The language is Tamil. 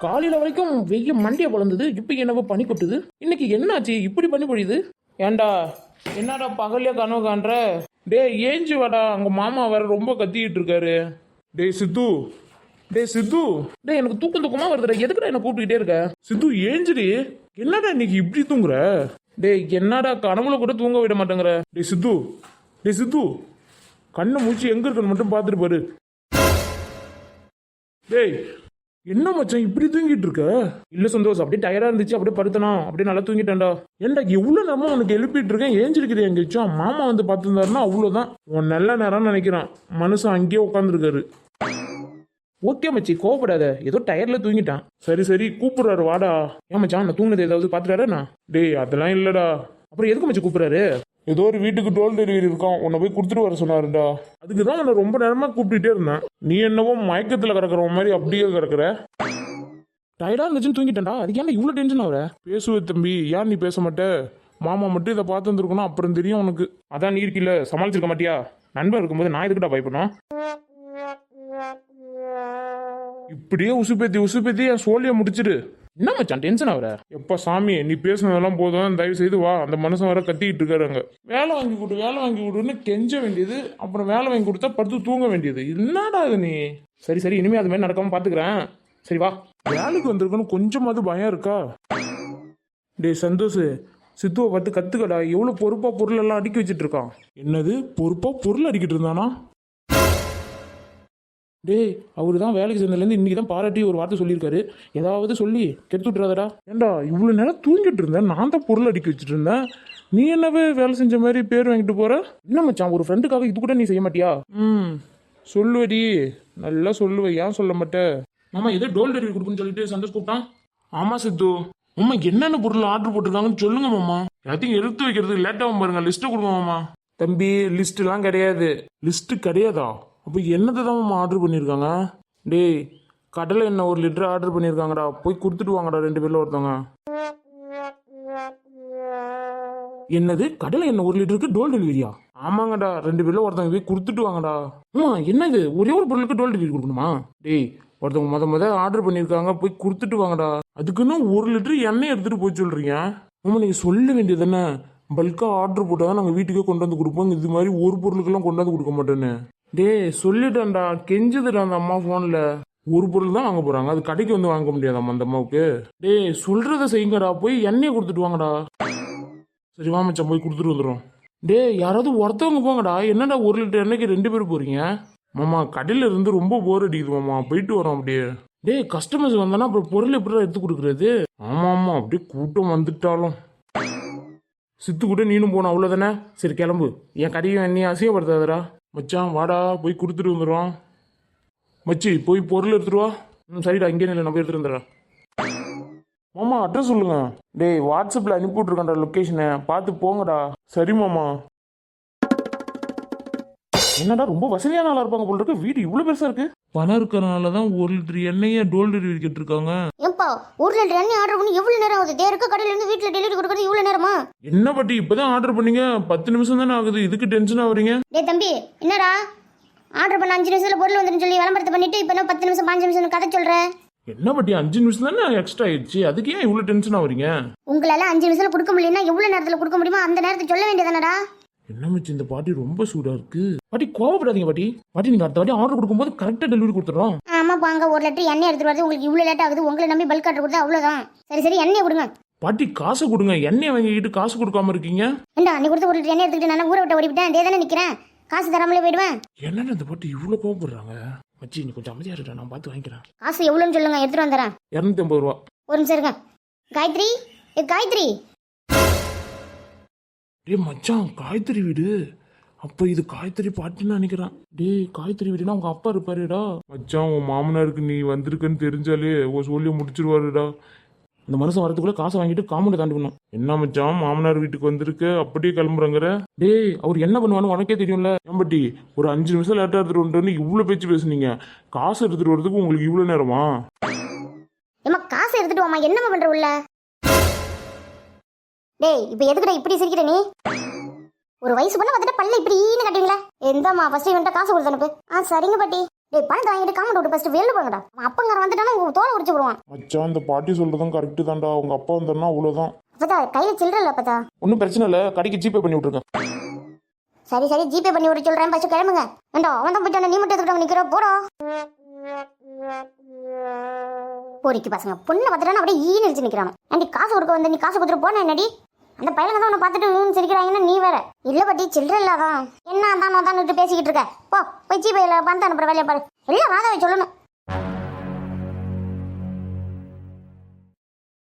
காலையில வரைக்கும் வெய்ய மண்டிய பொழந்தது, இப்ப என்னவோ பனி கொட்டுது. இன்னைக்கு என்னாச்சு இப்படி பனி பொழியுது? ஏன்டா என்னடா பகல்ல கனவு காண்ற? டேய் ஏஞ்சி வாடா, அங்க மாமா வேற ரொம்ப கத்திக்கிட்டு இருக்காரு. டேய் சித்து, டேய் சித்து, டேய் எனக்கு தூக்கம் தூக்கமா வருதுடா, எதுக்குடா என்ன கூப்பிட்டுக்கிட்டே இருக்க? சித்து ஏஞ்சிடி, என்னடா இன்னைக்கு இப்படி தூங்குற? டேய் என்னடா கனவுல கூட தூங்க விட மாட்டேங்கிற? டேய் சித்து, டேய் சித்து, கண்ணை மூச்சு எங்க இருக்குன்னு மட்டும் பார்த்துட்டு பாரு. டேய் என்ன மச்சான் இப்படி தூங்கிட்டு இருக்க? இல்ல சந்தோஷ், அப்படியே டயர்டா இருந்துச்சு, அப்படியே படுத்தனா, அப்படியே நல்லா தூங்கிட்டேன்டா. ஏன்டா எவ்வளவு நேரமா உனக்கு எழுப்பிட்டு இருக்கேன், ஏஞ்சிருக்கிறேன் எங்கேச்சும்? மாமா வந்து பார்த்துருந்தாருன்னா அவ்வளவுதான், உன் நல்ல நேரம்னு நினைக்கிறான். மனுஷன் அங்கேயே உட்காந்துருக்காரு. ஓகே மச்சி, கோவப்படாத, ஏதோ டயர்ல தூங்கிட்டான். சரி சரி கூப்பிடுறாரு வாடா. ஏன் மச்சான் நான் தூங்கினது ஏதாவது பாத்துட்டாரா? டேய் அதெல்லாம் இல்லடா. அப்புறம் எதுக்கு மச்சி கூப்பிடுறாரு? ஏதோ ஒரு வீட்டுக்கு டோல் டெலிவரி இருக்கான், உன்னை போய் கொடுத்துட்டு வர சொன்னாருடா. அதுக்கு தான் உன்னை ரொம்ப நேரமா கூப்பிட்டுட்டே இருந்தேன். நீ என்னவோ மயக்கத்துல கிடக்குற மாதிரி அப்படியே கிடக்குற. டயர்டா இருந்துச்சுன்னு தூங்கிட்டேன்டா, அதுக்கு ஏன் இவ்வளவு டென்ஷன் ஆகுற? பேசுவ தம்பி, ஏன் நீ பேச மாட்ட? மாமா மட்டும் இதை பார்த்து வந்துருக்கணும், அப்புறம் தெரியும் உனக்கு. அதான் நீ இருக்கில்ல, சமாளிச்சிருக்க மாட்டியா? நண்பன் இருக்கும்போது நான் எதுக்கிட்ட பயப்படணும்? இப்படியே உசுப்பேத்தி என் சோழிய முடிச்சிடு. என்ன மச்சான் டென்ஷன் ஆகுற? எப்ப சாமி நீ பேசுனதெல்லாம் போதும், தயவு செய்து வா. அந்த மனுஷன் வர கத்திக்கிட்டு இருக்காருங்க. வேலை வாங்கி கொடுன்னு கெஞ்ச வேண்டியது, அப்புறம் வேலை வாங்கி கொடுத்தா படுத்து தூங்க வேண்டியது. என்னடா அது நீ? சரி சரி, இனிமே அது மாதிரி நடக்காம பாத்துக்கிறேன். சரி வா. வேலைக்கு வந்திருக்கணும் கொஞ்சமாவது பயம் இருக்கா? டேய் சந்தோஷ், சித்துவை பார்த்து கத்துக்கடா. எவ்வளவு பொறுப்பா பொருள் எல்லாம் அடுக்கி வச்சிட்டு இருக்கான். என்னது பொறுப்பா பொருள் அடிக்கிட்டு இருந்தானா? டேய் அவரு தான் வேலைக்கு சேர்ந்ததுலேருந்து இன்னைக்கு தான் பாராட்டி ஒரு வார்த்தை சொல்லியிருக்காரு. ஏதாவது சொல்லி கெடுத்து விட்டுறாதடா. ஏண்டா இவ்வளோ நேரம் தூங்கிட்டு இருந்தேன், நான் தான் பொருள் அடிக்க வச்சுட்டு இருந்தேன். நீ என்னவே வேலை செஞ்ச மாதிரி பேர் வாங்கிட்டு போற? என்ன மச்சான், ஒரு ஃப்ரெண்டுக்காக இது கூட நீ செய்ய மாட்டியா? சொல்லுவடி, நல்லா சொல்லுவ, ஏன் சொல்ல மாட்டேன்? மாமா ஏதோ டோல் டெலிவரி கொடுக்குன்னு சொல்லிட்டு சந்தோஷ் கூப்பிட்டான். ஆமா சித்து. மாமா என்னென்ன பொருள் ஆர்டர் போட்டிருக்காங்கன்னு சொல்லுங்க மாமா. எல்லாத்தையும் எடுத்து வைக்கிறதுக்கு லேட்டாகும் பாருங்க, லிஸ்ட்டை கொடுங்க மாமா. தம்பி லிஸ்ட்லாம் கிடையாது. லிஸ்ட் கிடையாதா? அப்போ என்னத்தை தான் ஆர்டர் பண்ணியிருக்காங்க? டேய் கடலை எண்ணெய் 1 லிட்டர் ஆர்டர் பண்ணியிருக்காங்கடா, போய் கொடுத்துட்டு வாங்கடா 2 பேர்ல ஒருத்தவங்க. என்னது கடலை எண்ணெய் 1 லிட்டருக்கு டோல் டெலிவரியா? ஆமாங்கடா, 2 பேர்ல ஒருத்தவங்க போய் கொடுத்துட்டு வாங்கடா. என்ன இது, ஒரே ஒரு பொருளுக்கு டோல் டெலிவரி கொடுக்கணுமா? டேய் ஒருத்தவங்க முத ஆர்டர் பண்ணியிருக்காங்க, போய் கொடுத்துட்டு வாங்கடா. அதுக்குன்னு 1 லிட்டர் எண்ணெய் எடுத்துட்டு போய் சொல்றீங்க? நீங்க சொல்ல வேண்டியது என்ன, பல்கா ஆர்டர் போட்டாதான் நாங்கள் வீட்டுக்கே கொண்டு வந்து கொடுப்போம், இது மாதிரி ஒரு பொருளுக்கெல்லாம் கொண்டு வந்து கொடுக்க மாட்டேன்னு. டே சொல்லிட்டேன்டா, கெஞ்சுதுடா அந்த அம்மா போன்ல. ஒரு பொருள் தான் வாங்க போறாங்க, அது கடைக்கு வந்து வாங்க முடியாதாம்மா அந்த அம்மாவுக்கு. டே சொல்றத செய்யுங்கடா, போய் எண்ணெயை கொடுத்துட்டு வாங்கடா. சரி வா மச்சான், போய் கொடுத்துட்டு வந்துடும். டே யாராவது ஒருத்தவங்க போங்கடா. என்னடா 1 லிட்டர் எண்ணெய்க்கு 2 பேர் போறீங்க? மாமா கடையில இருந்து ரொம்ப போர் அடிக்குது மாமா, போயிட்டு வரோம் அப்படியே. டே கஸ்டமர்ஸ் வந்தானா அப்புறம் பொருள் எப்படி எடுத்து கொடுக்குறது? ஆமா ஆமா, அப்படியே கூட்டம் வந்துட்டாலும். சித்து கூட நீனும் போன அவ்வளோதானே. சரி கிளம்பு, என் கடையும் எண்ணெயும் அசிங்கப்படுத்தாதடா. மச்சான் வாடா, போய் கொடுத்துட்டு வந்துடுவான். மச்சி போய் பொருள் எடுத்துருவா. சரிடா, இங்கே இல்லை, நான் போய் எடுத்துட்டு வந்துடுறேன். மாமா அட்ரஸ் சொல்லுங்க. டேய் வாட்ஸ்அப்பில் அனுப்பி விட்ருக்கேன்டா லொக்கேஷனை, பார்த்து போங்கடா. சரி மாமா. என்னடா ரொம்ப வசதியான ஆளா இருப்பாங்க போல இருக்கு, வீடு இவ்வளவு பெருசா இருக்கு. பணம் இருக்கிறனால தான் 1 லிட்டர் எண்ணெயை டோல் டெலிவரி கேட்டிருக்காங்க. ஏப்பா 1 லிட்டர் எண்ணெய் ஆர்டர் பண்ணி எவ்வளவு நேரம் ஆகுது? தேர்க்க கடையில இருந்து வீட்ல டெலிவரி கொடுக்கறது இவ்வளவு நேரமா? என்ன பாட்டி இப்பதான் ஆர்டர் பண்ணீங்க, 10 நிமிஷம் தானே ஆகுது, இதுக்கு டென்ஷன் ஆகுறீங்க? டேய் தம்பி, என்னடா ஆர்டர் பண்ண 5 நிமிஷத்துல பொருள் வந்துருன்னு சொல்லி விளம்பரத்தை பண்ணிட்டு இப்போ என்ன 10 நிமிஷம் 5 நிமிஷம் கதை சொல்ற? என்ன பாட்டி 5 நிமிஷம் தானே எக்ஸ்ட்ரா ஆயிடுச்சு, அதுக்கு ஏன் இவ்வளவு டென்ஷன் ஆகுறீங்க? உங்களால 5 நிமிஷத்துல கொடுக்க முடியலன்னா எவ்வளவு நேரத்துல கொடுக்க முடியுமோ அந்த நேரத்துக்கு சொல்ல வேண்டியதானடா. என்ன மச்சி இந்த பாட்டி ரொம்ப சூடா இருக்கு. பாட்டி கோவப்படாதீங்க பாட்டி. பாட்டி நீங்க அடுத்த வாட்டி ஆர்டர் கொடுக்கும்போது கரெக்டா டெலிவரி கொடுத்துறோம். ஆமா பாங்க, 1 லிட்டர் எண்ணெய் எடுத்துட்டு வரது உங்களுக்கு இவ்வளவு லேட் ஆகுது, உங்களை நம்பி பல்க் ஆர்டர் கொடுத்தா அவ்வளவுதான். சரி சரி எண்ணெய் கொடுங்க. பாட்டி காசு கொடுங்க, எண்ணெய் வாங்கிட்டு காசு கொடுக்காம இருக்கீங்க. ஏண்டா நீ கொடுத்த 1 லிட்டர் எண்ணெய் எடுத்துக்கிட்டு நான் ஊரை விட்டு ஓடிவிட்டேன், அதே தானே நிக்கிறேன், காசு தராமலே போயிடுவேன். என்னன்னு இந்த பாட்டி இவ்வளவு கோவப்படுறாங்க? மச்சி நீ கொஞ்சம் அமைதியா இருடா, நான் பார்த்து வாங்கிக்கிறேன். காசு எவ்வளோன்னு சொல்லுங்க, எடுத்துட்டு வந்துடுறேன். 250 ரூபா. ஒரு நிமிஷம் இருங்க. காயத்ரி, காயத்ரி. டே மச்சான் காயத்ரி வீடு. அப்ப இது காயத்ரி பாட்டின்னு நினைக்கிறான். டேய் காயத்ரி வீடுனா உங்க அப்பா இருப்பாருடா. மச்சான் உன் மாமனாருக்கு நீ வந்திருக்குன்னு தெரிஞ்சாலே உன் சொல்லி முடிச்சிருவாருடா. இந்த மனுஷன் வரதுக்குள்ள காசை வாங்கிட்டு காமெடி தாண்டிக்கணும். என்ன மச்சான் மாமனார் வீட்டுக்கு வந்திருக்க அப்படியே கிளம்புறாங்கிற? டேய் அவர் என்ன பண்ணுவான்னு உனக்கே தெரியும்ல. ஏம்பட்டி ஒரு 5 நிமிஷம் லேட்டா எடுத்துட்டு வந்துட்டு இவ்வளவு பேச்சு பேசுனீங்க, காசு எடுத்துட்டு வரதுக்கு உங்களுக்கு இவ்வளவு நேரமா? ஏமா காசு எடுத்துட்டு வாமா, என்னமா பண்ற உள்ள? டேய் இப்போ எதுக்குடா இப்படி சிரிக்கிற நீ? ஒரு வயசு பொண்ணு வந்துட்டு பல்ல இப்படின்னு கட்டுவீங்களா? எந்தம்மா ஃபர்ஸ்ட் இவன்ட்ட காசு கொடுத்து அனுப்பு. சரிங்க பாட்டி. டேய் பணத்தை வாங்கிட்டு காமெண்ட் விட்டு ஃபர்ஸ்ட் வெளில போங்கடா. அவன் அப்பங்கார வந்துட்டானா உங்க தோலை உரிச்சு போடுவான். மச்சான் இந்த பாட்டி சொல்றதும் கரெக்டு தான்டா. உங்க அப்பா வந்தோன்னா அவ்வளோதான். அப்பதா கையில சில்லற இல்ல அப்பதா. ஒன்றும் பிரச்சனை இல்லை, கடைக்கு ஜிபே பண்ணி விட்ருக்கேன். சரி சரி ஜிபே பண்ணி விட சொல்றேன், ஃபர்ஸ்ட் கிளம்புங்க. ஏண்டா அவன் தான் போயிட்டானே, நீ மட்டும் எதுக்கிட்ட நிக்கிற போறா. போரிக்கு பசங்க பொண்ணை பார்த்துட்டானா அப்படியே ஈன்னு அடிச்சு நிக்கிறானோ. ஆண்டி காசு கொடுக்க வந்து நீ காசு கொடுத்துட்டு போன என்னடி? அந்த பையனுங்க தான் உன்னை பார்த்துட்டு சிரிக்கிறாங்கன்னா நீ வேற. இல்ல பாட்டி சில்லற இல்லாதான் என்ன தான் பேசிக்கிட்டு இருக்க. போ போய் ஜிபேல பணத்தை அனுப்புற வேலையை பாரு. எல்லாம் ராதாவை சொல்லணும்.